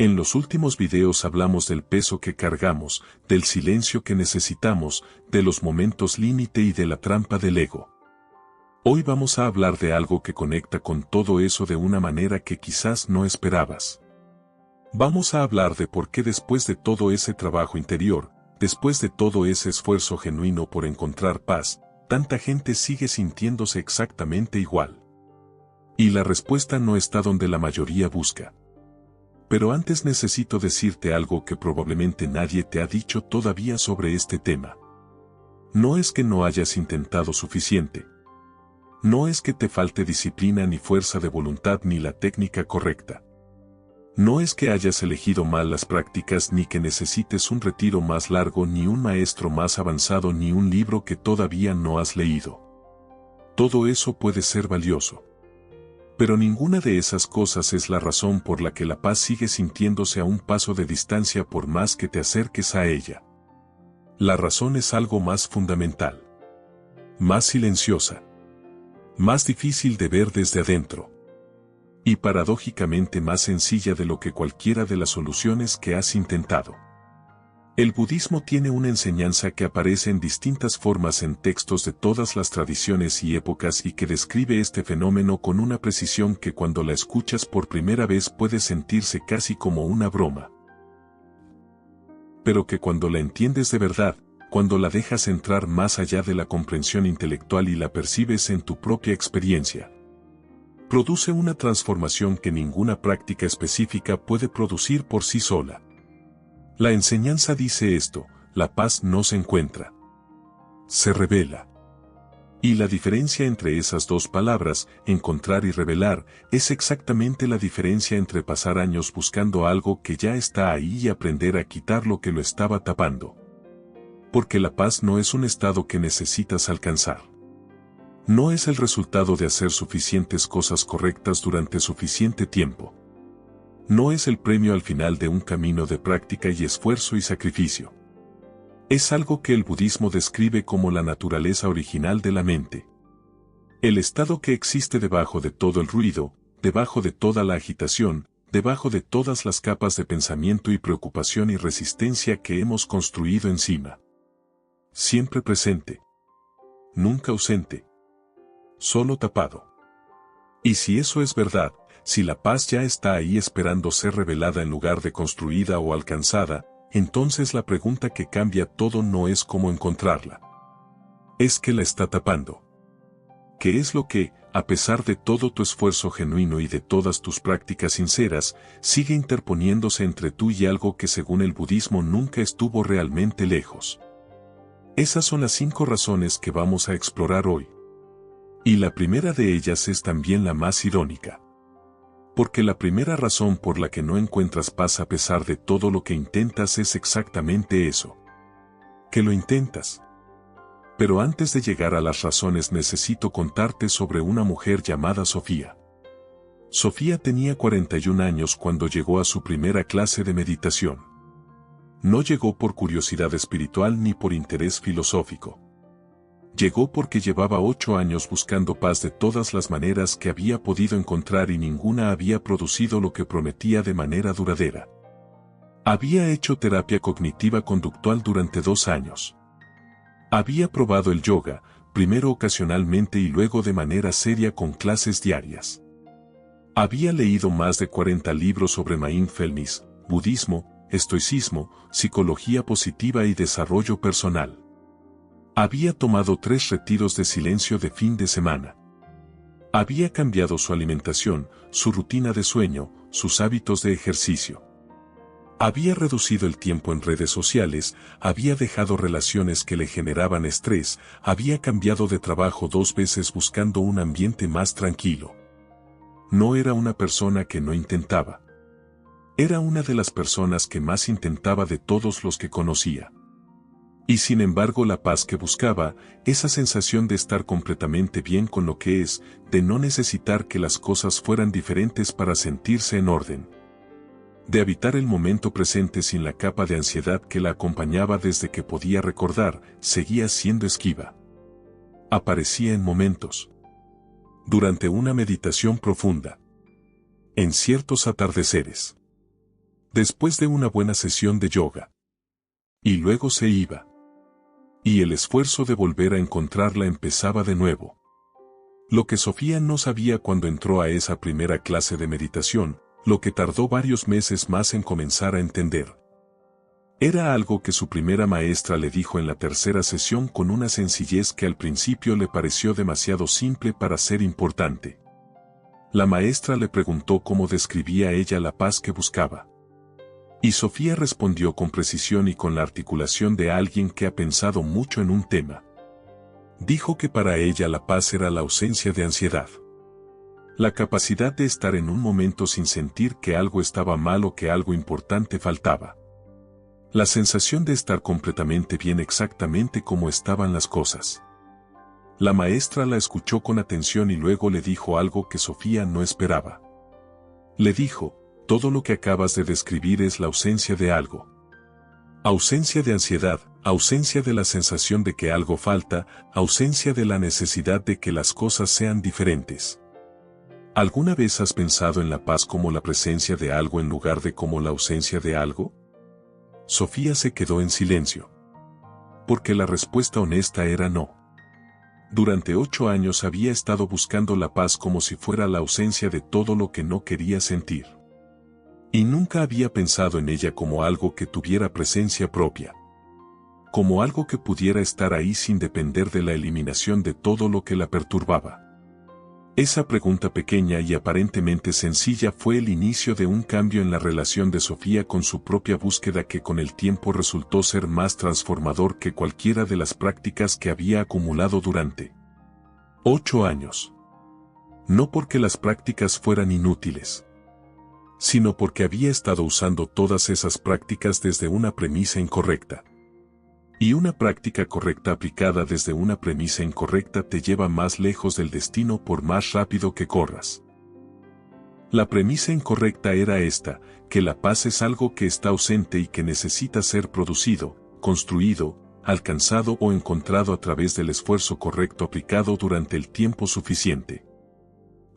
En los últimos videos hablamos del peso que cargamos, del silencio que necesitamos, de los momentos límite y de la trampa del ego. Hoy vamos a hablar de algo que conecta con todo eso de una manera que quizás no esperabas. Vamos a hablar de por qué después de todo ese trabajo interior, después de todo ese esfuerzo genuino por encontrar paz, tanta gente sigue sintiéndose exactamente igual. Y la respuesta no está donde la mayoría busca. Pero antes necesito decirte algo que probablemente nadie te ha dicho todavía sobre este tema. No es que no hayas intentado suficiente. No es que te falte disciplina ni fuerza de voluntad ni la técnica correcta. No es que hayas elegido mal las prácticas ni que necesites un retiro más largo ni un maestro más avanzado ni un libro que todavía no has leído. Todo eso puede ser valioso. Pero ninguna de esas cosas es la razón por la que la paz sigue sintiéndose a un paso de distancia por más que te acerques a ella. La razón es algo más fundamental. Más silenciosa. Más difícil de ver desde adentro. Y paradójicamente más sencilla de lo que cualquiera de las soluciones que has intentado. El budismo tiene una enseñanza que aparece en distintas formas en textos de todas las tradiciones y épocas y que describe este fenómeno con una precisión que cuando la escuchas por primera vez puede sentirse casi como una broma. Pero que cuando la entiendes de verdad, cuando la dejas entrar más allá de la comprensión intelectual y la percibes en tu propia experiencia, produce una transformación que ninguna práctica específica puede producir por sí sola. La enseñanza dice esto: la paz no se encuentra. Se revela. Y la diferencia entre esas dos palabras, encontrar y revelar, es exactamente la diferencia entre pasar años buscando algo que ya está ahí y aprender a quitar lo que lo estaba tapando. Porque la paz no es un estado que necesitas alcanzar. No es el resultado de hacer suficientes cosas correctas durante suficiente tiempo. No es el premio al final de un camino de práctica y esfuerzo y sacrificio. Es algo que el budismo describe como la naturaleza original de la mente. El estado que existe debajo de todo el ruido, debajo de toda la agitación, debajo de todas las capas de pensamiento y preocupación y resistencia que hemos construido encima. Siempre presente. Nunca ausente. Solo tapado. Y si eso es verdad, si la paz ya está ahí esperando ser revelada en lugar de construida o alcanzada, entonces la pregunta que cambia todo no es cómo encontrarla. Es que la está tapando. ¿Qué es lo que, a pesar de todo tu esfuerzo genuino y de todas tus prácticas sinceras, sigue interponiéndose entre tú y algo que según el budismo nunca estuvo realmente lejos? Esas son las 5 razones que vamos a explorar hoy. Y la primera de ellas es también la más irónica. Porque la primera razón por la que no encuentras paz a pesar de todo lo que intentas es exactamente eso. Que lo intentas. Pero antes de llegar a las razones necesito contarte sobre una mujer llamada Sofía. Sofía tenía 41 años cuando llegó a su primera clase de meditación. No llegó por curiosidad espiritual ni por interés filosófico. Llegó porque llevaba 8 años buscando paz de todas las maneras que había podido encontrar y ninguna había producido lo que prometía de manera duradera. Había hecho terapia cognitiva conductual durante 2 años. Había probado el yoga, primero ocasionalmente y luego de manera seria con clases diarias. Había leído más de 40 libros sobre mindfulness, budismo, estoicismo, psicología positiva y desarrollo personal. Había tomado 3 retiros de silencio de fin de semana. Había cambiado su alimentación, su rutina de sueño, sus hábitos de ejercicio. Había reducido el tiempo en redes sociales, había dejado relaciones que le generaban estrés, había cambiado de trabajo 2 veces buscando un ambiente más tranquilo. No era una persona que no intentaba. Era una de las personas que más intentaba de todos los que conocía. Y sin embargo la paz que buscaba, esa sensación de estar completamente bien con lo que es, de no necesitar que las cosas fueran diferentes para sentirse en orden. De habitar el momento presente sin la capa de ansiedad que la acompañaba desde que podía recordar, seguía siendo esquiva. Aparecía en momentos. Durante una meditación profunda. En ciertos atardeceres. Después de una buena sesión de yoga. Y luego se iba. Y el esfuerzo de volver a encontrarla empezaba de nuevo. Lo que Sofía no sabía cuando entró a esa primera clase de meditación, lo que tardó varios meses más en comenzar a entender. Era algo que su primera maestra le dijo en la tercera sesión con una sencillez que al principio le pareció demasiado simple para ser importante. La maestra le preguntó cómo describía ella la paz que buscaba. Y Sofía respondió con precisión y con la articulación de alguien que ha pensado mucho en un tema. Dijo que para ella la paz era la ausencia de ansiedad. La capacidad de estar en un momento sin sentir que algo estaba mal o que algo importante faltaba. La sensación de estar completamente bien exactamente como estaban las cosas. La maestra la escuchó con atención y luego le dijo algo que Sofía no esperaba. Le dijo, todo lo que acabas de describir es la ausencia de algo. Ausencia de ansiedad, ausencia de la sensación de que algo falta, ausencia de la necesidad de que las cosas sean diferentes. ¿Alguna vez has pensado en la paz como la presencia de algo en lugar de como la ausencia de algo? Sofía se quedó en silencio. Porque la respuesta honesta era no. Durante 8 años había estado buscando la paz como si fuera la ausencia de todo lo que no quería sentir. Y nunca había pensado en ella como algo que tuviera presencia propia. Como algo que pudiera estar ahí sin depender de la eliminación de todo lo que la perturbaba. Esa pregunta pequeña y aparentemente sencilla fue el inicio de un cambio en la relación de Sofía con su propia búsqueda que con el tiempo resultó ser más transformador que cualquiera de las prácticas que había acumulado durante 8 años. No porque las prácticas fueran inútiles, sino porque había estado usando todas esas prácticas desde una premisa incorrecta. Y una práctica correcta aplicada desde una premisa incorrecta te lleva más lejos del destino por más rápido que corras. La premisa incorrecta era esta, que la paz es algo que está ausente y que necesita ser producido, construido, alcanzado o encontrado a través del esfuerzo correcto aplicado durante el tiempo suficiente.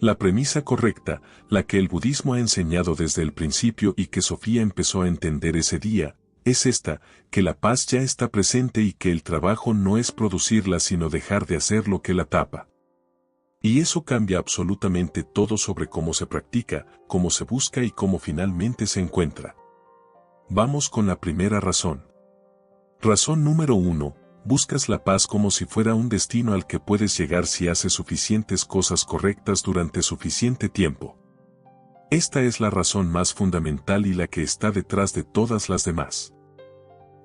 La premisa correcta, la que el budismo ha enseñado desde el principio y que Sofía empezó a entender ese día, es esta, que la paz ya está presente y que el trabajo no es producirla sino dejar de hacer lo que la tapa. Y eso cambia absolutamente todo sobre cómo se practica, cómo se busca y cómo finalmente se encuentra. Vamos con la primera razón. Razón número 1, buscas la paz como si fuera un destino al que puedes llegar si haces suficientes cosas correctas durante suficiente tiempo. Esta es la razón más fundamental y la que está detrás de todas las demás.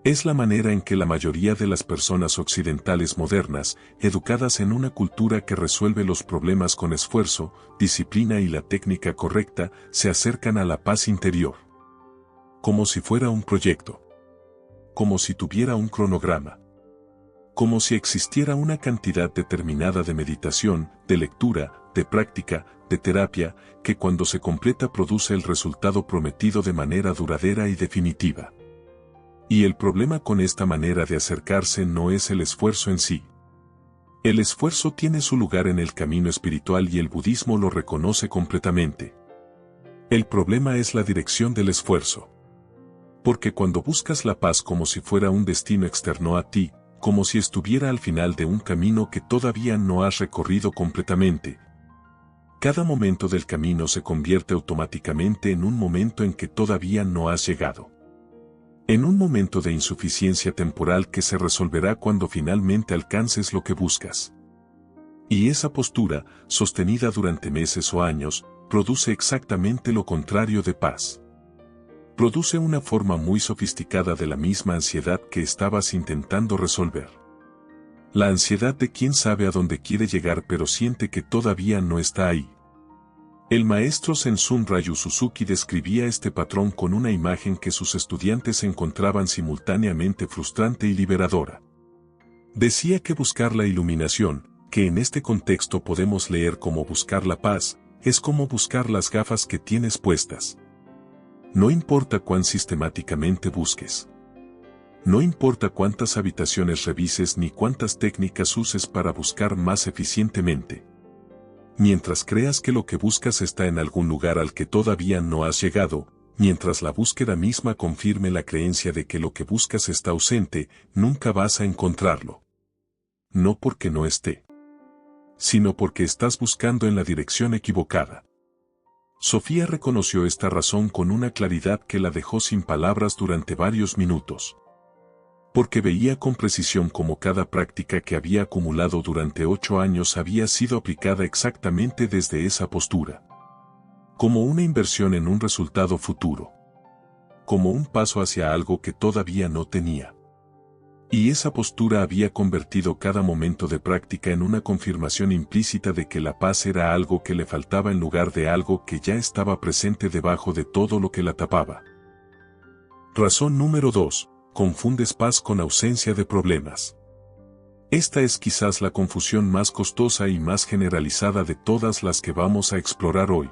Es la manera en que la mayoría de las personas occidentales modernas, educadas en una cultura que resuelve los problemas con esfuerzo, disciplina y la técnica correcta, se acercan a la paz interior. Como si fuera un proyecto. Como si tuviera un cronograma. Como si existiera una cantidad determinada de meditación, de lectura, de práctica, de terapia, que cuando se completa produce el resultado prometido de manera duradera y definitiva. Y el problema con esta manera de acercarse no es el esfuerzo en sí. El esfuerzo tiene su lugar en el camino espiritual y el budismo lo reconoce completamente. El problema es la dirección del esfuerzo. Porque cuando buscas la paz como si fuera un destino externo a ti, como si estuviera al final de un camino que todavía no has recorrido completamente, cada momento del camino se convierte automáticamente en un momento en que todavía no has llegado. En un momento de insuficiencia temporal que se resolverá cuando finalmente alcances lo que buscas. Y esa postura, sostenida durante meses o años, produce exactamente lo contrario de paz. Produce una forma muy sofisticada de la misma ansiedad que estabas intentando resolver. La ansiedad de quien sabe a dónde quiere llegar pero siente que todavía no está ahí. El maestro Sensum Ryu Suzuki describía este patrón con una imagen que sus estudiantes encontraban simultáneamente frustrante y liberadora. Decía que buscar la iluminación, que en este contexto podemos leer como buscar la paz, es como buscar las gafas que tienes puestas. No importa cuán sistemáticamente busques. No importa cuántas habitaciones revises ni cuántas técnicas uses para buscar más eficientemente. Mientras creas que lo que buscas está en algún lugar al que todavía no has llegado, Mientras la búsqueda misma confirme la creencia de que lo que buscas está ausente, nunca vas a encontrarlo. No porque no esté, sino porque estás buscando en la dirección equivocada. Sofía reconoció esta razón con una claridad que la dejó sin palabras durante varios minutos. Porque veía con precisión cómo cada práctica que había acumulado durante 8 años había sido aplicada exactamente desde esa postura. Como una inversión en un resultado futuro. Como un paso hacia algo que todavía no tenía. Y esa postura había convertido cada momento de práctica en una confirmación implícita de que la paz era algo que le faltaba en lugar de algo que ya estaba presente debajo de todo lo que la tapaba. Razón número 2. Confundes paz con ausencia de problemas. Esta es quizás la confusión más costosa y más generalizada de todas las que vamos a explorar hoy.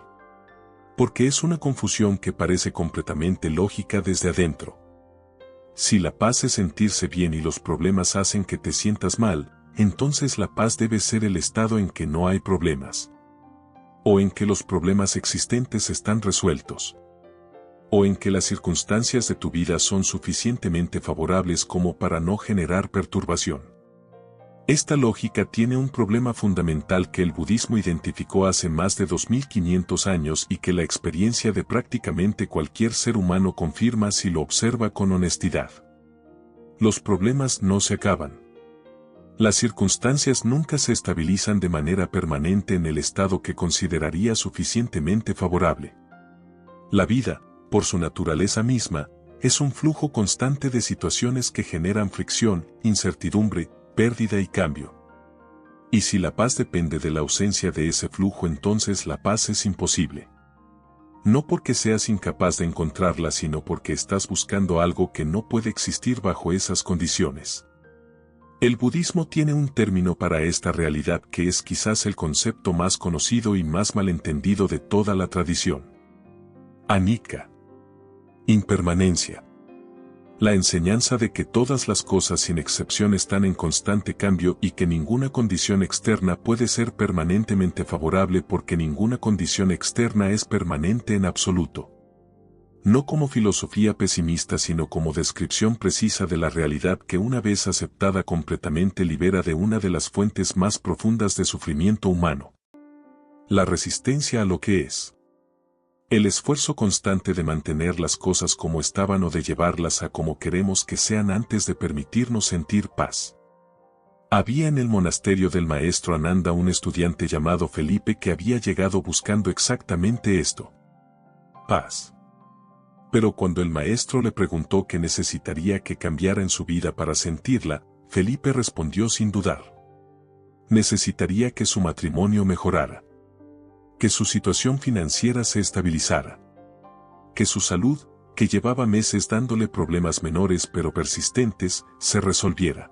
Porque es una confusión que parece completamente lógica desde adentro. Si la paz es sentirse bien y los problemas hacen que te sientas mal, entonces la paz debe ser el estado en que no hay problemas. O en que los problemas existentes están resueltos. O en que las circunstancias de tu vida son suficientemente favorables como para no generar perturbación. Esta lógica tiene un problema fundamental que el budismo identificó hace más de 2500 años y que la experiencia de prácticamente cualquier ser humano confirma si lo observa con honestidad. Los problemas no se acaban. Las circunstancias nunca se estabilizan de manera permanente en el estado que consideraría suficientemente favorable. La vida, por su naturaleza misma, es un flujo constante de situaciones que generan fricción, incertidumbre, pérdida y cambio. Y si la paz depende de la ausencia de ese flujo, entonces la paz es imposible. No porque seas incapaz de encontrarla, sino porque estás buscando algo que no puede existir bajo esas condiciones. El budismo tiene un término para esta realidad que es quizás el concepto más conocido y más malentendido de toda la tradición. Anicca. Impermanencia. La enseñanza de que todas las cosas sin excepción están en constante cambio y que ninguna condición externa puede ser permanentemente favorable porque ninguna condición externa es permanente en absoluto. No como filosofía pesimista, sino como descripción precisa de la realidad que una vez aceptada completamente libera de una de las fuentes más profundas de sufrimiento humano. La resistencia a lo que es. El esfuerzo constante de mantener las cosas como estaban o de llevarlas a como queremos que sean antes de permitirnos sentir paz. Había en el monasterio del maestro Ananda un estudiante llamado Felipe que había llegado buscando exactamente esto. Paz. Pero cuando el maestro le preguntó qué necesitaría que cambiara en su vida para sentirla, Felipe respondió sin dudar. Necesitaría que su matrimonio mejorara. Que su situación financiera se estabilizara. Que su salud, que llevaba meses dándole problemas menores pero persistentes, se resolviera.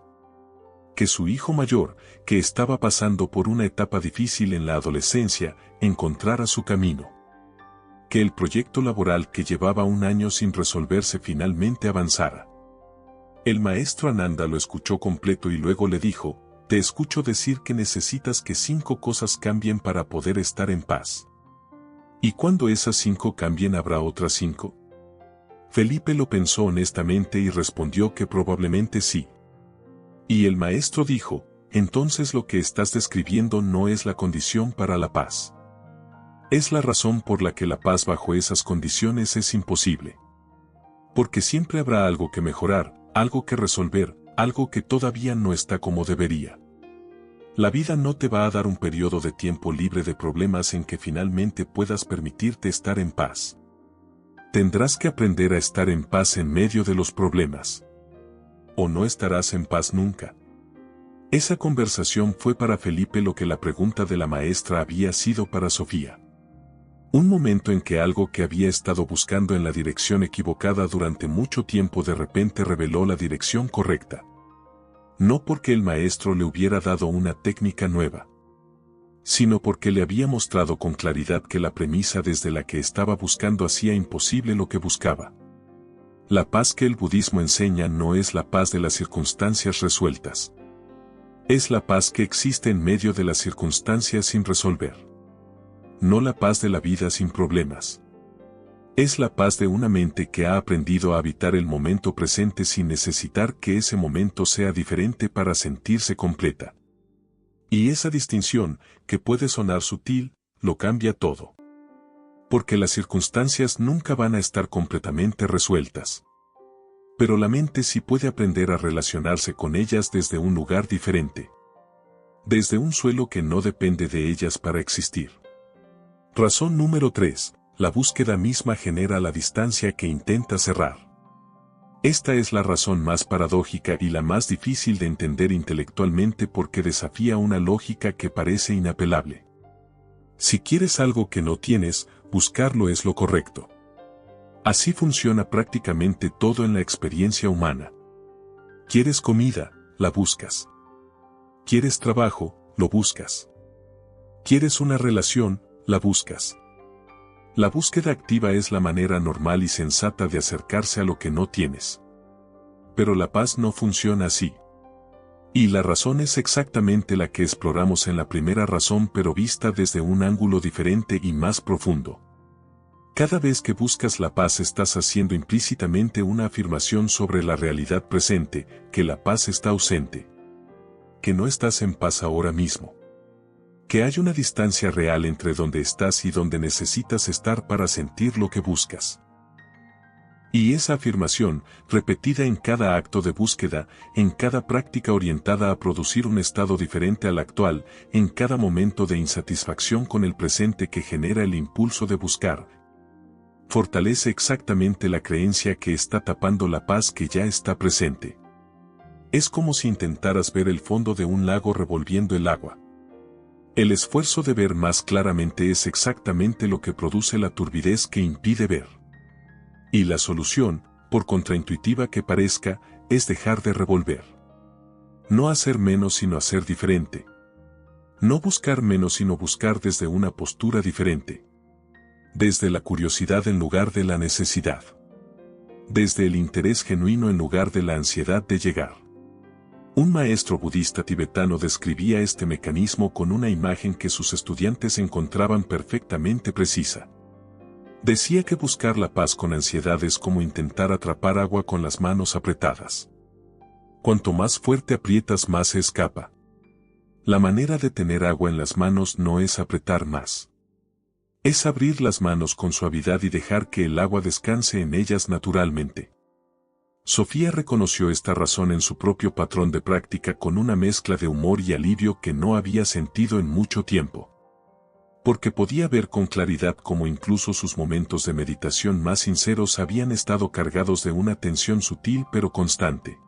Que su hijo mayor, que estaba pasando por una etapa difícil en la adolescencia, encontrara su camino. Que el proyecto laboral que llevaba un año sin resolverse finalmente avanzara. El maestro Ananda lo escuchó completo y luego le dijo: te escucho decir que necesitas que 5 cosas cambien para poder estar en paz. ¿Y cuando esas 5 cambien habrá otras 5? Felipe lo pensó honestamente y respondió que probablemente sí. Y el maestro dijo: entonces lo que estás describiendo no es la condición para la paz. Es la razón por la que la paz bajo esas condiciones es imposible. Porque siempre habrá algo que mejorar, algo que resolver, algo que todavía no está como debería. La vida no te va a dar un periodo de tiempo libre de problemas en que finalmente puedas permitirte estar en paz. Tendrás que aprender a estar en paz en medio de los problemas. O no estarás en paz nunca. Esa conversación fue para Felipe lo que la pregunta de la maestra había sido para Sofía. Un momento en que algo que había estado buscando en la dirección equivocada durante mucho tiempo de repente reveló la dirección correcta. No porque el maestro le hubiera dado una técnica nueva, sino porque le había mostrado con claridad que la premisa desde la que estaba buscando hacía imposible lo que buscaba. La paz que el budismo enseña no es la paz de las circunstancias resueltas. Es la paz que existe en medio de las circunstancias sin resolver. No la paz de la vida sin problemas. Es la paz de una mente que ha aprendido a habitar el momento presente sin necesitar que ese momento sea diferente para sentirse completa. Y esa distinción, que puede sonar sutil, lo cambia todo. Porque las circunstancias nunca van a estar completamente resueltas. Pero la mente sí puede aprender a relacionarse con ellas desde un lugar diferente. Desde un suelo que no depende de ellas para existir. Razón número 3. La búsqueda misma genera la distancia que intenta cerrar. Esta es la razón más paradójica y la más difícil de entender intelectualmente porque desafía una lógica que parece inapelable. Si quieres algo que no tienes, buscarlo es lo correcto. Así funciona prácticamente todo en la experiencia humana. ¿Quieres comida? La buscas. ¿Quieres trabajo? Lo buscas. ¿Quieres una relación? La buscas. La búsqueda activa es la manera normal y sensata de acercarse a lo que no tienes. Pero la paz no funciona así. Y la razón es exactamente la que exploramos en la primera razón pero vista desde un ángulo diferente y más profundo. Cada vez que buscas la paz estás haciendo implícitamente una afirmación sobre la realidad presente, que la paz está ausente. Que no estás en paz ahora mismo. Que hay una distancia real entre donde estás y donde necesitas estar para sentir lo que buscas. Y esa afirmación, repetida en cada acto de búsqueda, en cada práctica orientada a producir un estado diferente al actual, en cada momento de insatisfacción con el presente que genera el impulso de buscar, fortalece exactamente la creencia que está tapando la paz que ya está presente. Es como si intentaras ver el fondo de un lago revolviendo el agua. El esfuerzo de ver más claramente es exactamente lo que produce la turbidez que impide ver. Y la solución, por contraintuitiva que parezca, es dejar de revolver. No hacer menos sino hacer diferente. No buscar menos sino buscar desde una postura diferente. Desde la curiosidad en lugar de la necesidad. Desde el interés genuino en lugar de la ansiedad de llegar. Un maestro budista tibetano describía este mecanismo con una imagen que sus estudiantes encontraban perfectamente precisa. Decía que buscar la paz con ansiedad es como intentar atrapar agua con las manos apretadas. Cuanto más fuerte aprietas más se escapa. La manera de tener agua en las manos no es apretar más. Es abrir las manos con suavidad y dejar que el agua descanse en ellas naturalmente. Sofía reconoció esta razón en su propio patrón de práctica con una mezcla de humor y alivio que no había sentido en mucho tiempo. Porque podía ver con claridad cómo incluso sus momentos de meditación más sinceros habían estado cargados de una tensión sutil pero constante.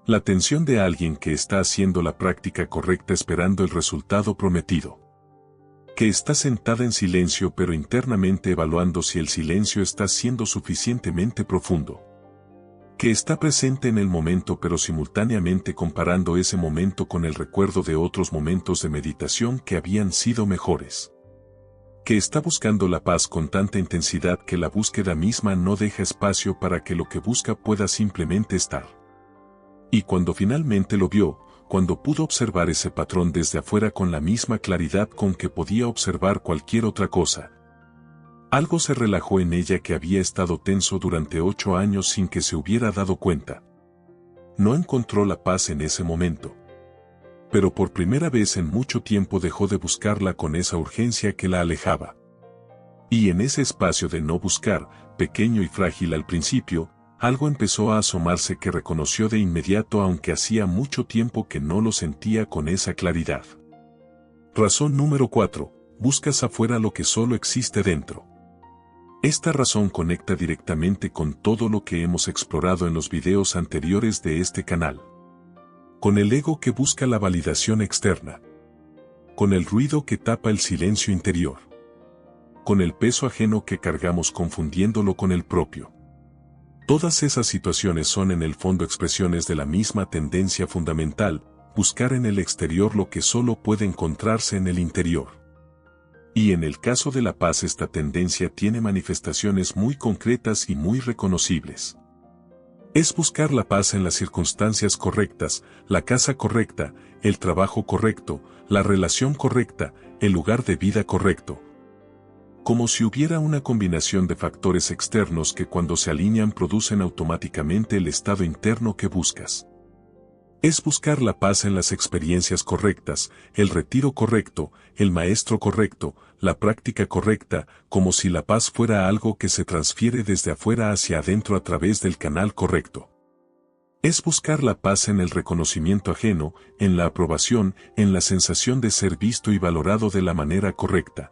La tensión de alguien que está haciendo la práctica correcta esperando el resultado prometido. Que está sentada en silencio pero internamente evaluando si el silencio está siendo suficientemente profundo. Que está presente en el momento pero simultáneamente comparando ese momento con el recuerdo de otros momentos de meditación que habían sido mejores. Que está buscando la paz con tanta intensidad que la búsqueda misma no deja espacio para que lo que busca pueda simplemente estar. Y cuando finalmente lo vio, cuando pudo observar ese patrón desde afuera con la misma claridad con que podía observar cualquier otra cosa, algo se relajó en ella que había estado tenso durante 8 años sin que se hubiera dado cuenta. No encontró la paz en ese momento. Pero por primera vez en mucho tiempo dejó de buscarla con esa urgencia que la alejaba. Y en ese espacio de no buscar, pequeño y frágil al principio, algo empezó a asomarse que reconoció de inmediato aunque hacía mucho tiempo que no lo sentía con esa claridad. Razón número 4. Buscas afuera lo que solo existe dentro. Esta razón conecta directamente con todo lo que hemos explorado en los videos anteriores de este canal. Con el ego que busca la validación externa. Con el ruido que tapa el silencio interior. Con el peso ajeno que cargamos confundiéndolo con el propio. Todas esas situaciones son en el fondo expresiones de la misma tendencia fundamental, buscar en el exterior lo que solo puede encontrarse en el interior. Y en el caso de la paz esta tendencia tiene manifestaciones muy concretas y muy reconocibles. Es buscar la paz en las circunstancias correctas, la casa correcta, el trabajo correcto, la relación correcta, el lugar de vida correcto. Como si hubiera una combinación de factores externos que cuando se alinean producen automáticamente el estado interno que buscas. Es buscar la paz en las experiencias correctas, el retiro correcto, el maestro correcto, la práctica correcta, como si la paz fuera algo que se transfiere desde afuera hacia adentro a través del canal correcto. Es buscar la paz en el reconocimiento ajeno, en la aprobación, en la sensación de ser visto y valorado de la manera correcta.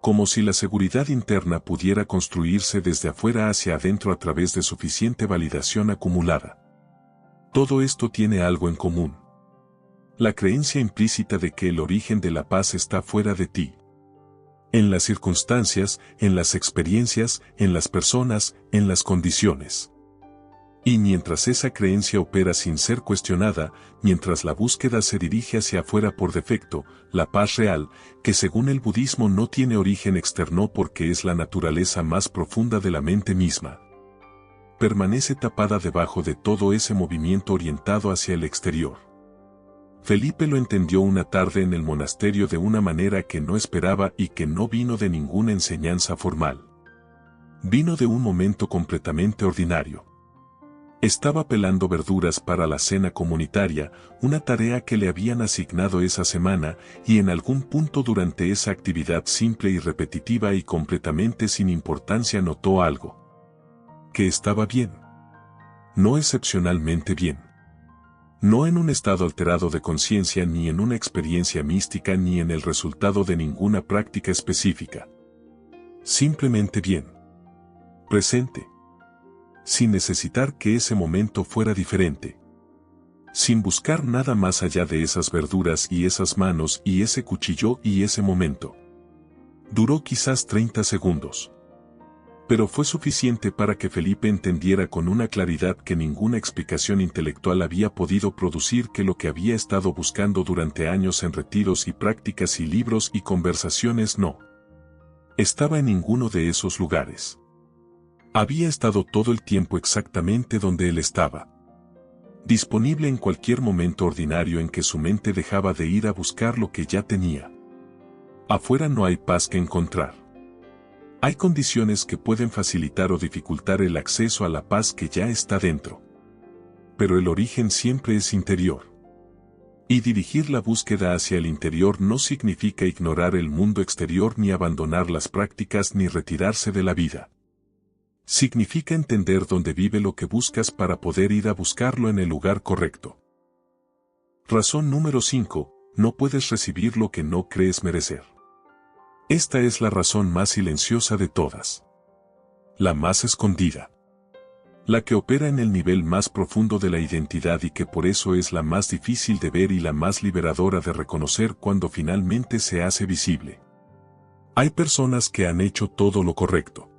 Como si la seguridad interna pudiera construirse desde afuera hacia adentro a través de suficiente validación acumulada. Todo esto tiene algo en común. La creencia implícita de que el origen de la paz está fuera de ti. En las circunstancias, en las experiencias, en las personas, en las condiciones. Y mientras esa creencia opera sin ser cuestionada, mientras la búsqueda se dirige hacia afuera por defecto, la paz real, que según el budismo no tiene origen externo porque es la naturaleza más profunda de la mente misma, permanece tapada debajo de todo ese movimiento orientado hacia el exterior. Felipe lo entendió una tarde en el monasterio de una manera que no esperaba y que no vino de ninguna enseñanza formal. Vino de un momento completamente ordinario. Estaba pelando verduras para la cena comunitaria, una tarea que le habían asignado esa semana, y en algún punto durante esa actividad simple y repetitiva y completamente sin importancia notó algo. Que estaba bien. No excepcionalmente bien. No en un estado alterado de conciencia ni en una experiencia mística ni en el resultado de ninguna práctica específica. Simplemente bien. Presente. Sin necesitar que ese momento fuera diferente. Sin buscar nada más allá de esas verduras y esas manos y ese cuchillo y ese momento. Duró quizás 30 segundos. Pero fue suficiente para que Felipe entendiera con una claridad que ninguna explicación intelectual había podido producir que lo que había estado buscando durante años en retiros y prácticas y libros y conversaciones no estaba en ninguno de esos lugares. Había estado todo el tiempo exactamente donde él estaba. Disponible en cualquier momento ordinario en que su mente dejaba de ir a buscar lo que ya tenía. Afuera no hay paz que encontrar. Hay condiciones que pueden facilitar o dificultar el acceso a la paz que ya está dentro. Pero el origen siempre es interior. Y dirigir la búsqueda hacia el interior no significa ignorar el mundo exterior ni abandonar las prácticas ni retirarse de la vida. Significa entender dónde vive lo que buscas para poder ir a buscarlo en el lugar correcto. Razón número 5. No puedes recibir lo que no crees merecer. Esta es la razón más silenciosa de todas. La más escondida. La que opera en el nivel más profundo de la identidad y que por eso es la más difícil de ver y la más liberadora de reconocer cuando finalmente se hace visible. Hay personas que han hecho todo lo correcto.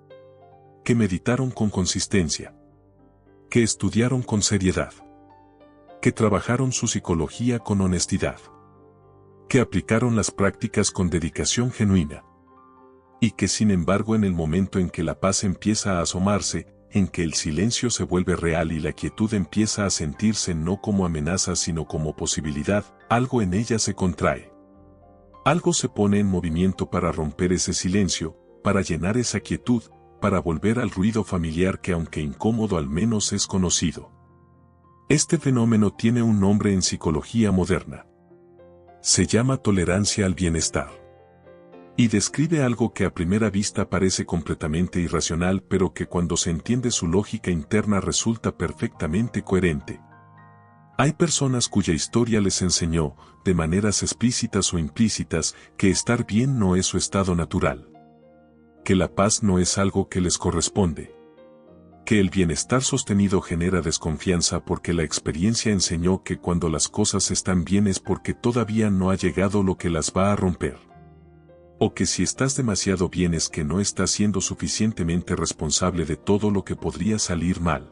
Que meditaron con consistencia. Que estudiaron con seriedad. Que trabajaron su psicología con honestidad. Que aplicaron las prácticas con dedicación genuina. Y que sin embargo en el momento en que la paz empieza a asomarse, en que el silencio se vuelve real y la quietud empieza a sentirse no como amenaza sino como posibilidad, algo en ella se contrae. Algo se pone en movimiento para romper ese silencio, para llenar esa quietud, para volver al ruido familiar que aunque incómodo al menos es conocido. Este fenómeno tiene un nombre en psicología moderna. Se llama tolerancia al bienestar. Y describe algo que a primera vista parece completamente irracional pero que cuando se entiende su lógica interna resulta perfectamente coherente. Hay personas cuya historia les enseñó, de maneras explícitas o implícitas, que estar bien no es su estado natural. Que la paz no es algo que les corresponde. Que el bienestar sostenido genera desconfianza porque la experiencia enseñó que cuando las cosas están bien es porque todavía no ha llegado lo que las va a romper. O que si estás demasiado bien es que no estás siendo suficientemente responsable de todo lo que podría salir mal.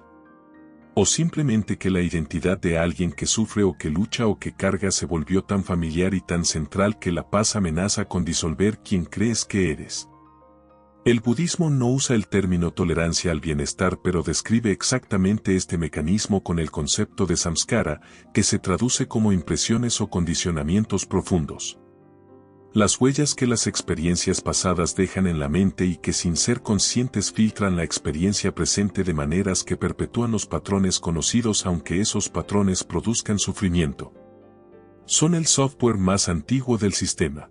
O simplemente que la identidad de alguien que sufre o que lucha o que carga se volvió tan familiar y tan central que la paz amenaza con disolver quien crees que eres. El budismo no usa el término tolerancia al bienestar pero describe exactamente este mecanismo con el concepto de samskara, que se traduce como impresiones o condicionamientos profundos. Las huellas que las experiencias pasadas dejan en la mente y que sin ser conscientes filtran la experiencia presente de maneras que perpetúan los patrones conocidos aunque esos patrones produzcan sufrimiento. Son el software más antiguo del sistema.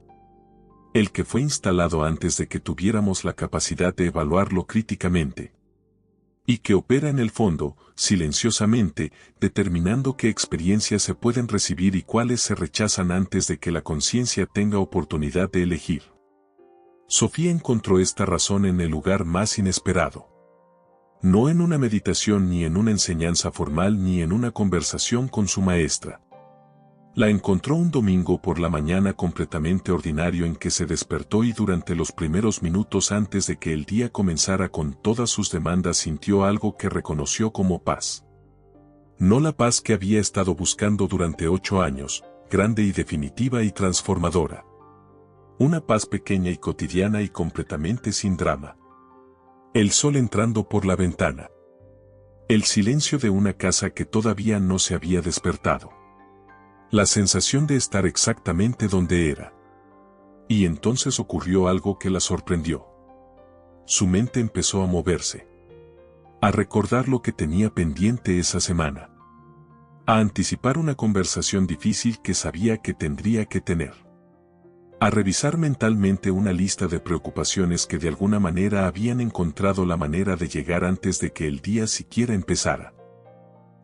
El que fue instalado antes de que tuviéramos la capacidad de evaluarlo críticamente. Y que opera en el fondo, silenciosamente, determinando qué experiencias se pueden recibir y cuáles se rechazan antes de que la conciencia tenga oportunidad de elegir. Sofía encontró esta razón en el lugar más inesperado. No en una meditación ni en una enseñanza formal ni en una conversación con su maestra. La encontró un domingo por la mañana completamente ordinario en que se despertó y durante los primeros minutos antes de que el día comenzara con todas sus demandas sintió algo que reconoció como paz. No la paz que había estado buscando durante 8 años, grande y definitiva y transformadora. Una paz pequeña y cotidiana y completamente sin drama. El sol entrando por la ventana. El silencio de una casa que todavía no se había despertado. La sensación de estar exactamente donde era. Y entonces ocurrió algo que la sorprendió. Su mente empezó a moverse. A recordar lo que tenía pendiente esa semana. A anticipar una conversación difícil que sabía que tendría que tener. A revisar mentalmente una lista de preocupaciones que de alguna manera habían encontrado la manera de llegar antes de que el día siquiera empezara.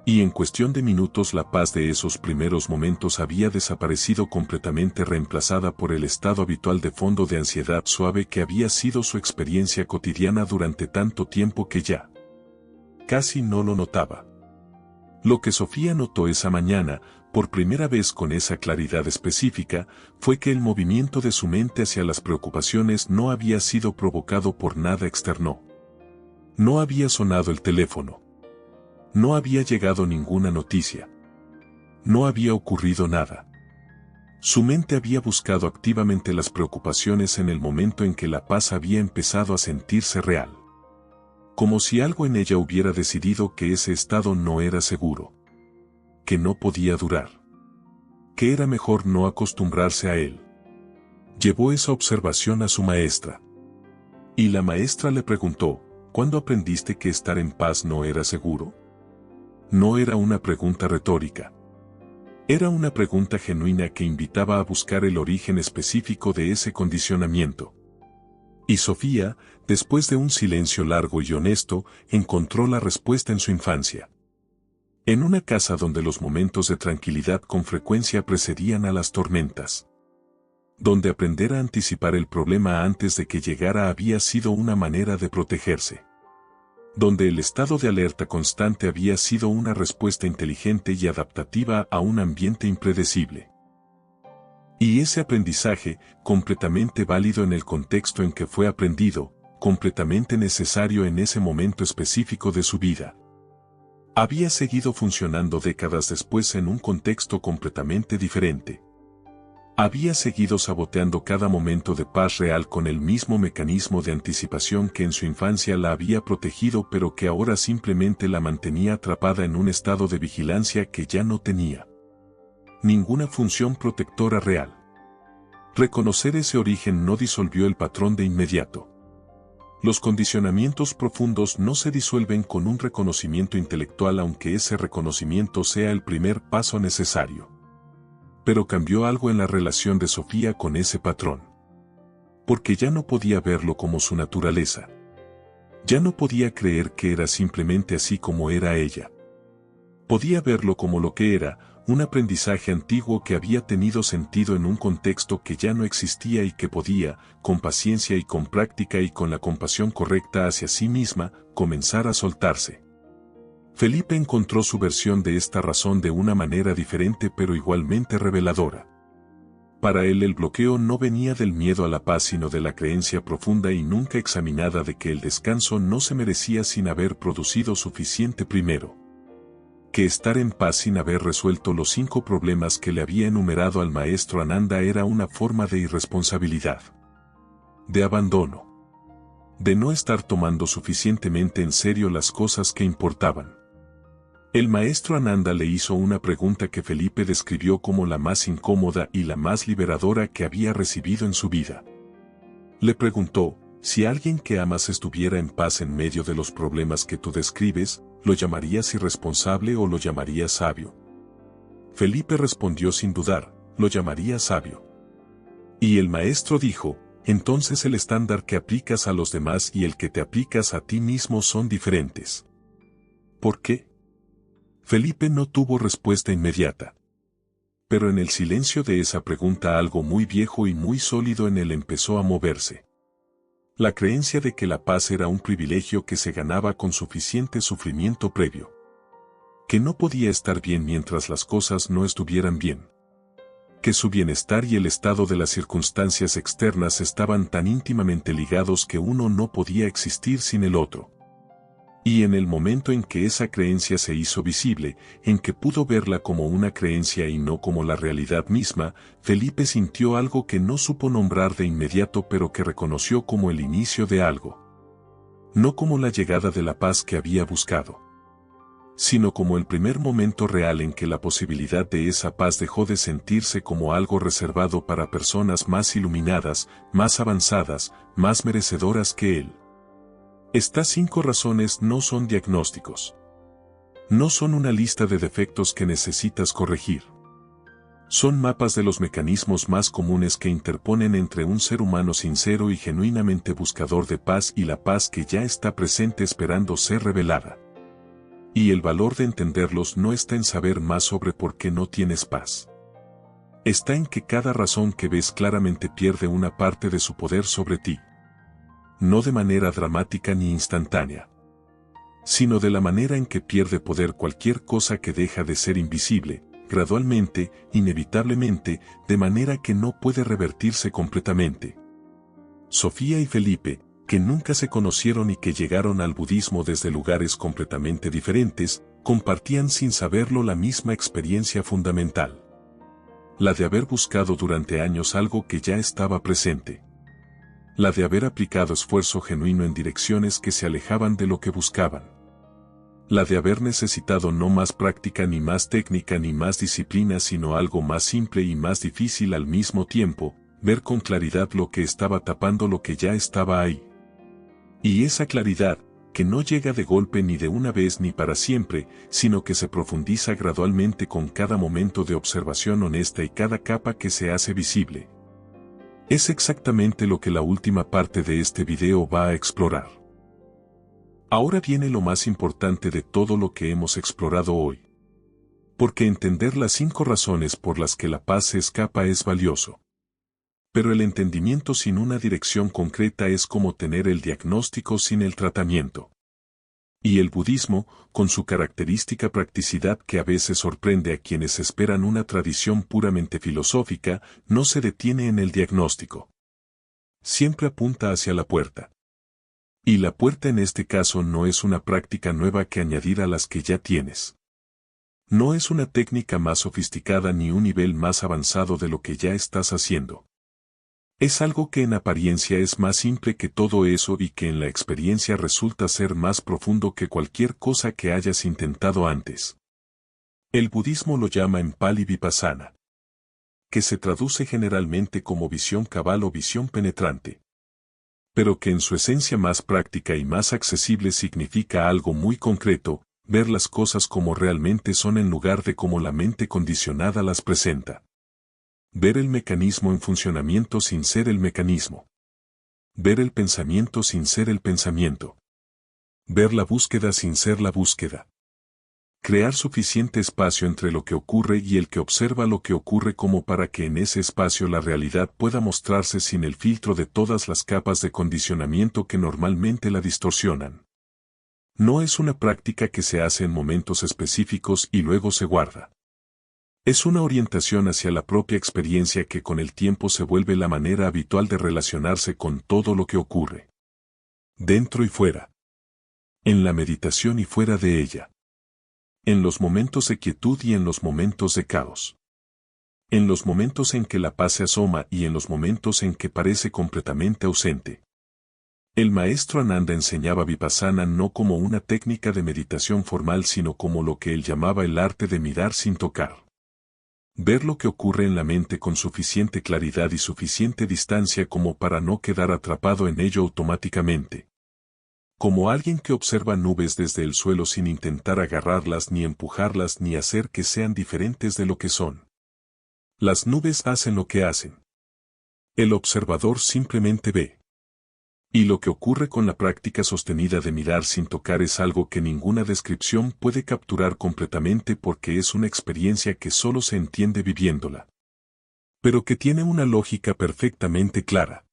Y en cuestión de minutos la paz de esos primeros momentos había desaparecido completamente reemplazada por el estado habitual de fondo de ansiedad suave que había sido su experiencia cotidiana durante tanto tiempo que ya casi no lo notaba. Lo que Sofía notó esa mañana, por primera vez con esa claridad específica, fue que el movimiento de su mente hacia las preocupaciones no había sido provocado por nada externo. No había sonado el teléfono. No había llegado ninguna noticia. No había ocurrido nada. Su mente había buscado activamente las preocupaciones en el momento en que la paz había empezado a sentirse real. Como si algo en ella hubiera decidido que ese estado no era seguro. Que no podía durar. Que era mejor no acostumbrarse a él. Llevó esa observación a su maestra. Y la maestra le preguntó, ¿cuándo aprendiste que estar en paz no era seguro? No era una pregunta retórica. Era una pregunta genuina que invitaba a buscar el origen específico de ese condicionamiento. Y Sofía, después de un silencio largo y honesto, encontró la respuesta en su infancia. En una casa donde los momentos de tranquilidad con frecuencia precedían a las tormentas. Donde aprender a anticipar el problema antes de que llegara había sido una manera de protegerse. Donde el estado de alerta constante había sido una respuesta inteligente y adaptativa a un ambiente impredecible. Y ese aprendizaje, completamente válido en el contexto en que fue aprendido, completamente necesario en ese momento específico de su vida, había seguido funcionando décadas después en un contexto completamente diferente. Había seguido saboteando cada momento de paz real con el mismo mecanismo de anticipación que en su infancia la había protegido pero que ahora simplemente la mantenía atrapada en un estado de vigilancia que ya no tenía ninguna función protectora real. Reconocer ese origen no disolvió el patrón de inmediato. Los condicionamientos profundos no se disuelven con un reconocimiento intelectual aunque ese reconocimiento sea el primer paso necesario. Pero cambió algo en la relación de Sofía con ese patrón. Porque ya no podía verlo como su naturaleza. Ya no podía creer que era simplemente así como era ella. Podía verlo como lo que era, un aprendizaje antiguo que había tenido sentido en un contexto que ya no existía y que podía, con paciencia y con práctica y con la compasión correcta hacia sí misma, comenzar a soltarse. Felipe encontró su versión de esta razón de una manera diferente pero igualmente reveladora. Para él el bloqueo no venía del miedo a la paz sino de la creencia profunda y nunca examinada de que el descanso no se merecía sin haber producido suficiente primero. Que estar en paz sin haber resuelto los 5 problemas que le había enumerado al maestro Ananda era una forma de irresponsabilidad. De abandono. De no estar tomando suficientemente en serio las cosas que importaban. El maestro Ananda le hizo una pregunta que Felipe describió como la más incómoda y la más liberadora que había recibido en su vida. Le preguntó, si alguien que amas estuviera en paz en medio de los problemas que tú describes, ¿lo llamarías irresponsable o lo llamarías sabio? Felipe respondió sin dudar, lo llamaría sabio. Y el maestro dijo, entonces el estándar que aplicas a los demás y el que te aplicas a ti mismo son diferentes. ¿Por qué? Felipe no tuvo respuesta inmediata. Pero en el silencio de esa pregunta algo muy viejo y muy sólido en él empezó a moverse. La creencia de que la paz era un privilegio que se ganaba con suficiente sufrimiento previo. Que no podía estar bien mientras las cosas no estuvieran bien. Que su bienestar y el estado de las circunstancias externas estaban tan íntimamente ligados que uno no podía existir sin el otro. Y en el momento en que esa creencia se hizo visible, en que pudo verla como una creencia y no como la realidad misma, Felipe sintió algo que no supo nombrar de inmediato pero que reconoció como el inicio de algo. No como la llegada de la paz que había buscado, sino como el primer momento real en que la posibilidad de esa paz dejó de sentirse como algo reservado para personas más iluminadas, más avanzadas, más merecedoras que él. Estas 5 razones no son diagnósticos. No son una lista de defectos que necesitas corregir. Son mapas de los mecanismos más comunes que interponen entre un ser humano sincero y genuinamente buscador de paz y la paz que ya está presente esperando ser revelada. Y el valor de entenderlos no está en saber más sobre por qué no tienes paz. Está en que cada razón que ves claramente pierde una parte de su poder sobre ti. No de manera dramática ni instantánea, sino de la manera en que pierde poder cualquier cosa que deja de ser invisible, gradualmente, inevitablemente, de manera que no puede revertirse completamente. Sofía y Felipe, que nunca se conocieron y que llegaron al budismo desde lugares completamente diferentes, compartían sin saberlo la misma experiencia fundamental. La de haber buscado durante años algo que ya estaba presente. La de haber aplicado esfuerzo genuino en direcciones que se alejaban de lo que buscaban. La de haber necesitado no más práctica ni más técnica ni más disciplina sino algo más simple y más difícil al mismo tiempo, ver con claridad lo que estaba tapando lo que ya estaba ahí. Y esa claridad, que no llega de golpe ni de una vez ni para siempre, sino que se profundiza gradualmente con cada momento de observación honesta y cada capa que se hace visible. Es exactamente lo que la última parte de este video va a explorar. Ahora viene lo más importante de todo lo que hemos explorado hoy. Porque entender las 5 razones por las que la paz se escapa es valioso. Pero el entendimiento sin una dirección concreta es como tener el diagnóstico sin el tratamiento. Y el budismo, con su característica practicidad que a veces sorprende a quienes esperan una tradición puramente filosófica, no se detiene en el diagnóstico. Siempre apunta hacia la puerta. Y la puerta en este caso no es una práctica nueva que añadir a las que ya tienes. No es una técnica más sofisticada ni un nivel más avanzado de lo que ya estás haciendo. Es algo que en apariencia es más simple que todo eso y que en la experiencia resulta ser más profundo que cualquier cosa que hayas intentado antes. El budismo lo llama en Pali Vipassana, que se traduce generalmente como visión cabal o visión penetrante, pero que en su esencia más práctica y más accesible significa algo muy concreto, ver las cosas como realmente son en lugar de como la mente condicionada las presenta. Ver el mecanismo en funcionamiento sin ser el mecanismo. Ver el pensamiento sin ser el pensamiento. Ver la búsqueda sin ser la búsqueda. Crear suficiente espacio entre lo que ocurre y el que observa lo que ocurre como para que en ese espacio la realidad pueda mostrarse sin el filtro de todas las capas de condicionamiento que normalmente la distorsionan. No es una práctica que se hace en momentos específicos y luego se guarda. Es una orientación hacia la propia experiencia que con el tiempo se vuelve la manera habitual de relacionarse con todo lo que ocurre. Dentro y fuera. En la meditación y fuera de ella. En los momentos de quietud y en los momentos de caos. En los momentos en que la paz se asoma y en los momentos en que parece completamente ausente. El maestro Ananda enseñaba Vipassana no como una técnica de meditación formal sino como lo que él llamaba el arte de mirar sin tocar. Ver lo que ocurre en la mente con suficiente claridad y suficiente distancia como para no quedar atrapado en ello automáticamente. Como alguien que observa nubes desde el suelo sin intentar agarrarlas ni empujarlas ni hacer que sean diferentes de lo que son. Las nubes hacen lo que hacen. El observador simplemente ve. Y lo que ocurre con la práctica sostenida de mirar sin tocar es algo que ninguna descripción puede capturar completamente porque es una experiencia que solo se entiende viviéndola. Pero que tiene una lógica perfectamente clara.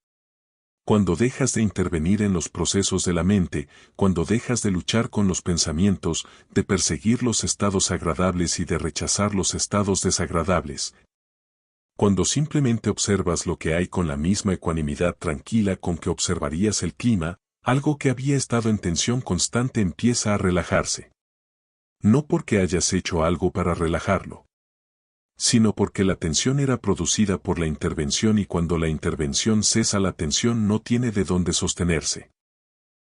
Cuando dejas de intervenir en los procesos de la mente, cuando dejas de luchar con los pensamientos, de perseguir los estados agradables y de rechazar los estados desagradables, cuando simplemente observas lo que hay con la misma ecuanimidad tranquila con que observarías el clima, algo que había estado en tensión constante empieza a relajarse. No porque hayas hecho algo para relajarlo, sino porque la tensión era producida por la intervención y cuando la intervención cesa la tensión no tiene de dónde sostenerse.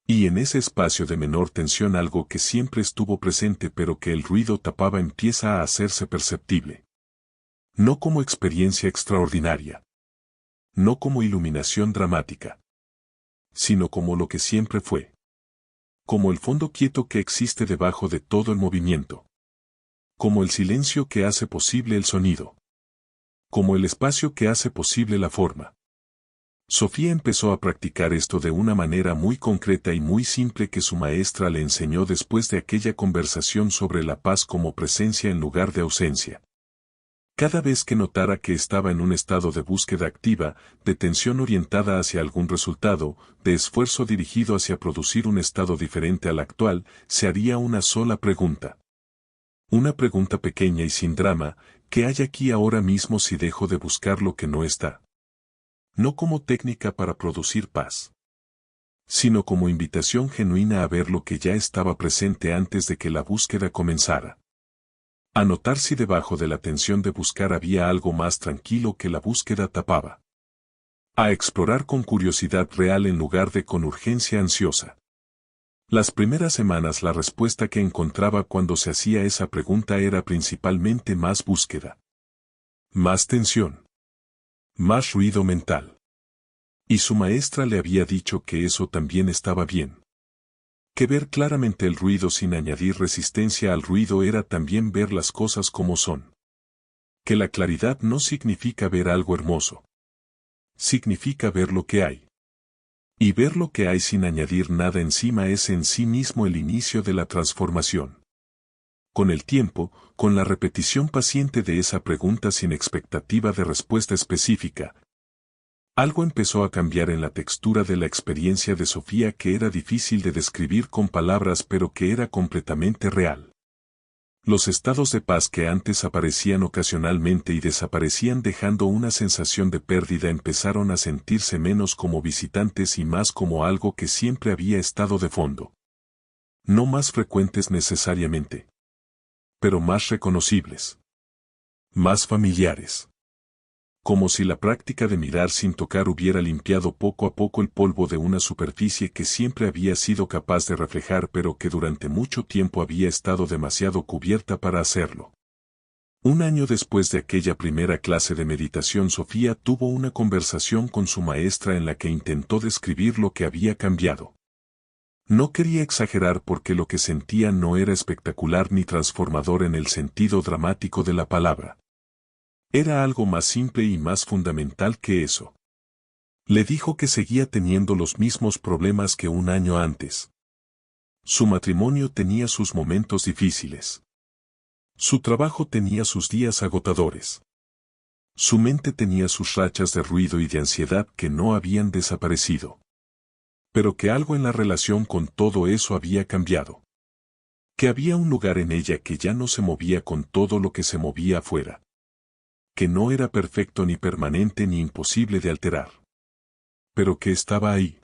Y en ese espacio de menor tensión algo que siempre estuvo presente pero que el ruido tapaba empieza a hacerse perceptible. No como experiencia extraordinaria. No como iluminación dramática. Sino como lo que siempre fue. Como el fondo quieto que existe debajo de todo el movimiento. Como el silencio que hace posible el sonido. Como el espacio que hace posible la forma. Sofía empezó a practicar esto de una manera muy concreta y muy simple que su maestra le enseñó después de aquella conversación sobre la paz como presencia en lugar de ausencia. Cada vez que notara que estaba en un estado de búsqueda activa, de tensión orientada hacia algún resultado, de esfuerzo dirigido hacia producir un estado diferente al actual, se haría una sola pregunta. Una pregunta pequeña y sin drama, ¿qué hay aquí ahora mismo si dejo de buscar lo que no está? No como técnica para producir paz, sino como invitación genuina a ver lo que ya estaba presente antes de que la búsqueda comenzara. A notar si debajo de la tensión de buscar había algo más tranquilo que la búsqueda tapaba. A explorar con curiosidad real en lugar de con urgencia ansiosa. Las primeras semanas la respuesta que encontraba cuando se hacía esa pregunta era principalmente más búsqueda. Más tensión. Más ruido mental. Y su maestra le había dicho que eso también estaba bien. Que ver claramente el ruido sin añadir resistencia al ruido era también ver las cosas como son. Que la claridad no significa ver algo hermoso. Significa ver lo que hay. Y ver lo que hay sin añadir nada encima es en sí mismo el inicio de la transformación. Con el tiempo, con la repetición paciente de esa pregunta sin expectativa de respuesta específica, algo empezó a cambiar en la textura de la experiencia de Sofía que era difícil de describir con palabras pero que era completamente real. Los estados de paz que antes aparecían ocasionalmente y desaparecían dejando una sensación de pérdida empezaron a sentirse menos como visitantes y más como algo que siempre había estado de fondo. No más frecuentes necesariamente, pero más reconocibles. Más familiares. Como si la práctica de mirar sin tocar hubiera limpiado poco a poco el polvo de una superficie que siempre había sido capaz de reflejar pero que durante mucho tiempo había estado demasiado cubierta para hacerlo. Un año después de aquella primera clase de meditación, Sofía tuvo una conversación con su maestra en la que intentó describir lo que había cambiado. No quería exagerar porque lo que sentía no era espectacular ni transformador en el sentido dramático de la palabra. Era algo más simple y más fundamental que eso. Le dijo que seguía teniendo los mismos problemas que un año antes. Su matrimonio tenía sus momentos difíciles. Su trabajo tenía sus días agotadores. Su mente tenía sus rachas de ruido y de ansiedad que no habían desaparecido. Pero que algo en la relación con todo eso había cambiado. Que había un lugar en ella que ya no se movía con todo lo que se movía afuera. Que no era perfecto ni permanente ni imposible de alterar. Pero que estaba ahí.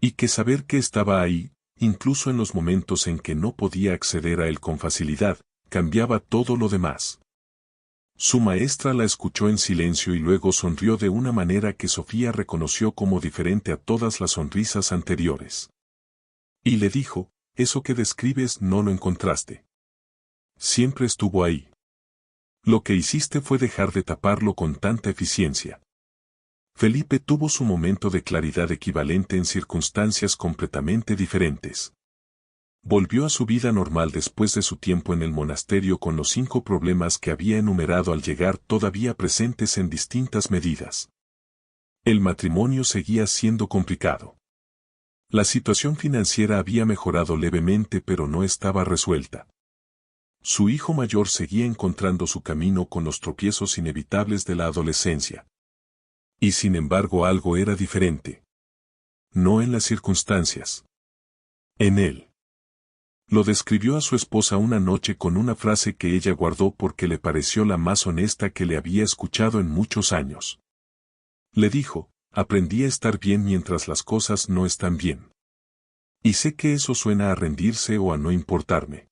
Y que saber que estaba ahí, incluso en los momentos en que no podía acceder a él con facilidad, cambiaba todo lo demás. Su maestra la escuchó en silencio y luego sonrió de una manera que Sofía reconoció como diferente a todas las sonrisas anteriores. Y le dijo, eso que describes no lo encontraste. Siempre estuvo ahí. Lo que hiciste fue dejar de taparlo con tanta eficiencia. Felipe tuvo su momento de claridad equivalente en circunstancias completamente diferentes. Volvió a su vida normal después de su tiempo en el monasterio con los 5 problemas que había enumerado al llegar todavía presentes en distintas medidas. El matrimonio seguía siendo complicado. La situación financiera había mejorado levemente pero no estaba resuelta. Su hijo mayor seguía encontrando su camino con los tropiezos inevitables de la adolescencia. Y sin embargo algo era diferente. No en las circunstancias. En él. Lo describió a su esposa una noche con una frase que ella guardó porque le pareció la más honesta que le había escuchado en muchos años. Le dijo, aprendí a estar bien mientras las cosas no están bien. Y sé que eso suena a rendirse o a no importarme.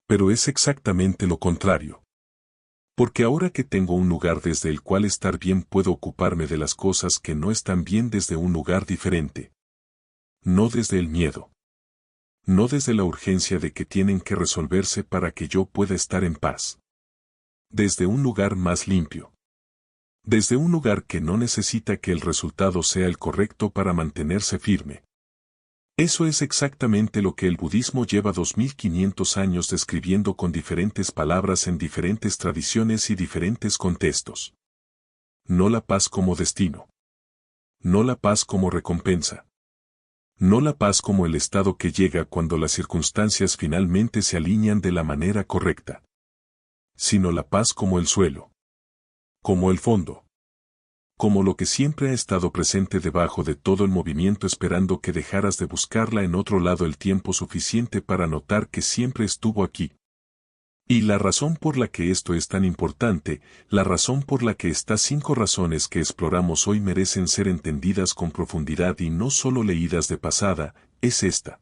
Pero es exactamente lo contrario. Porque ahora que tengo un lugar desde el cual estar bien puedo ocuparme de las cosas que no están bien desde un lugar diferente. No desde el miedo. No desde la urgencia de que tienen que resolverse para que yo pueda estar en paz. Desde un lugar más limpio. Desde un lugar que no necesita que el resultado sea el correcto para mantenerse firme. Eso es exactamente lo que el budismo lleva 2500 años describiendo con diferentes palabras en diferentes tradiciones y diferentes contextos. No la paz como destino. No la paz como recompensa. No la paz como el estado que llega cuando las circunstancias finalmente se alinean de la manera correcta. Sino la paz como el suelo. Como el fondo. Como lo que siempre ha estado presente debajo de todo el movimiento esperando que dejaras de buscarla en otro lado el tiempo suficiente para notar que siempre estuvo aquí. Y la razón por la que esto es tan importante, la razón por la que estas 5 razones que exploramos hoy merecen ser entendidas con profundidad y no solo leídas de pasada, es esta.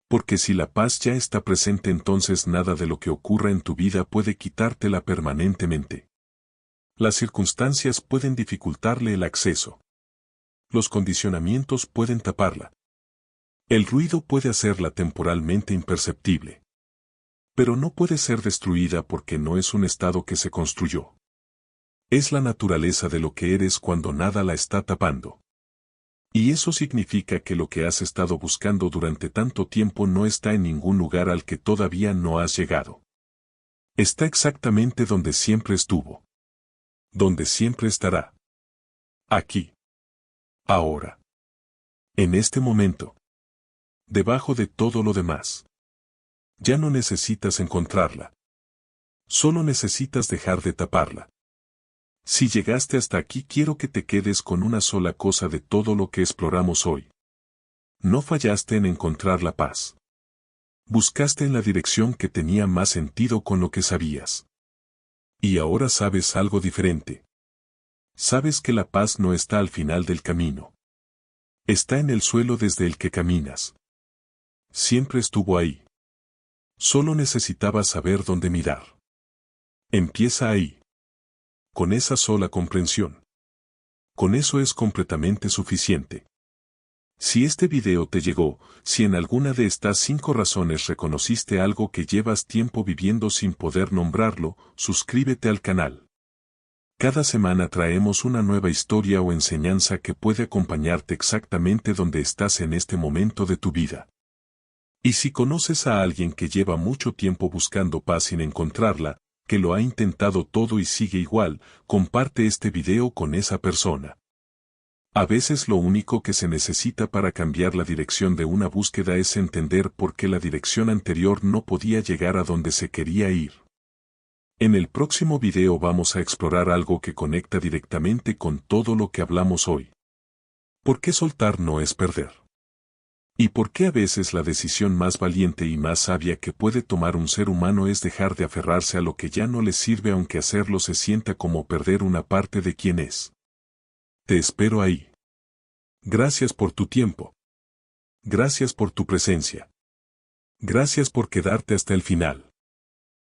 Porque si la paz ya está presente entonces nada de lo que ocurra en tu vida puede quitártela permanentemente. Las circunstancias pueden dificultarle el acceso. Los condicionamientos pueden taparla. El ruido puede hacerla temporalmente imperceptible. Pero no puede ser destruida porque no es un estado que se construyó. Es la naturaleza de lo que eres cuando nada la está tapando. Y eso significa que lo que has estado buscando durante tanto tiempo no está en ningún lugar al que todavía no has llegado. Está exactamente donde siempre estuvo. Donde siempre estará. Aquí. Ahora. En este momento. Debajo de todo lo demás. Ya no necesitas encontrarla. Solo necesitas dejar de taparla. Si llegaste hasta aquí quiero que te quedes con una sola cosa de todo lo que exploramos hoy. No fallaste en encontrar la paz. Buscaste en la dirección que tenía más sentido con lo que sabías. Y ahora sabes algo diferente. Sabes que la paz no está al final del camino. Está en el suelo desde el que caminas. Siempre estuvo ahí. Solo necesitabas saber dónde mirar. Empieza ahí. Con esa sola comprensión. Con eso es completamente suficiente. Si este video te llegó, si en alguna de estas 5 razones reconociste algo que llevas tiempo viviendo sin poder nombrarlo, suscríbete al canal. Cada semana traemos una nueva historia o enseñanza que puede acompañarte exactamente donde estás en este momento de tu vida. Y si conoces a alguien que lleva mucho tiempo buscando paz sin encontrarla, que lo ha intentado todo y sigue igual, comparte este video con esa persona. A veces lo único que se necesita para cambiar la dirección de una búsqueda es entender por qué la dirección anterior no podía llegar a donde se quería ir. En el próximo video vamos a explorar algo que conecta directamente con todo lo que hablamos hoy. ¿Por qué soltar no es perder? ¿Y por qué a veces la decisión más valiente y más sabia que puede tomar un ser humano es dejar de aferrarse a lo que ya no le sirve aunque hacerlo se sienta como perder una parte de quien es? Te espero ahí. Gracias por tu tiempo. Gracias por tu presencia. Gracias por quedarte hasta el final.